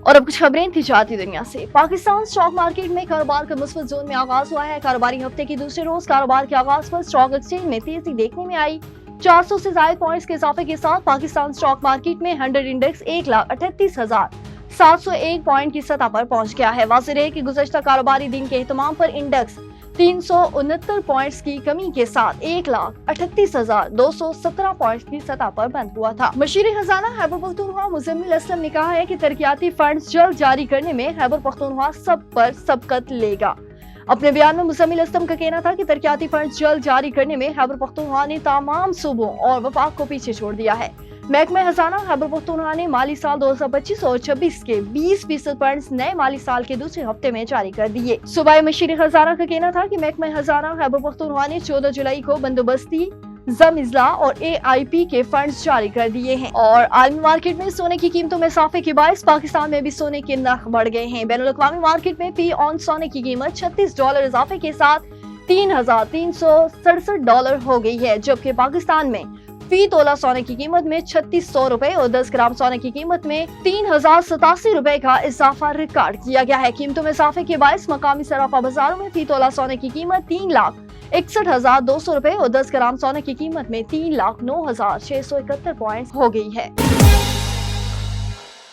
और अब कुछ खबरें तिजारती दुनिया से। पाकिस्तान स्टॉक मार्केट में कारोबार का मुस्बत जोन में आगाज हुआ है। कारोबारी हफ्ते के दूसरे रोज कारोबार के आगाज पर स्टॉक एक्सचेंज में तेजी देखने में आई। 400 से ज्यादा पॉइंट्स के इजाफे के साथ पाकिस्तान स्टॉक मार्केट में 100 इंडेक्स 1,38,701 पॉइंट की सतह पर पहुंच गया है। वाज़ेह है कि गुज़श्ता कारोबारी दिन के एहतमाम पर इंडेक्स 369 पॉइंट्स की कमी के साथ 1,38,217 पॉइंट्स की सतह पर बंद हुआ था। मशीर खजाना खैबर पख्तूनख्वा मुज़म्मिल असलम ने कहा है कि तरक्याती फंड्स जल्द जारी करने में खैबर पख्तूनख्वा सब पर सबकत लेगा। अपने बयान में मुज़म्मिल असलम का कहना था कि तरक्याती फंड्स जल्द जारी करने में खैबर पख्तूनख्वा ने तमाम सूबों और वफाक को पीछे छोड़ दिया है। महकमा खजाना खैबर पख्तूनख्वा ने माली साल 2025 और 26 के 20% फंड्स नए माली साल के दूसरे हफ्ते में जारी कर दिए। सूबाई मशीर खजाना का कहना था कि महकमा खजाना खैबर पख्तूनख्वा ने 14 जुलाई को बंदोबस्ती जम-इज़ला और AIP के फंड्स जारी कर दिए हैं। और आलमी मार्केट में सोने की कीमतों में इजाफे के बायस पाकिस्तान में भी सोने के नर्ख बढ़ गए हैं। बैनुल-अक़वामी मार्केट में फी ऑन सोने की कीमत $36 इजाफे के साथ $3,367 हो गई है, जबकि पाकिस्तान में फी तोला सोने की कीमत में 3600 रुपए और 10 ग्राम सोने की कीमत में 3087 रुपए का इजाफा रिकॉर्ड किया गया है। कीमतों में इजाफे के बायस मकामी सराफा बाजारों में फी तोला सोने की कीमत 3,61,200 रुपए और 10 ग्राम सोने की कीमत में 3,09,671 पॉइंट हो गई है।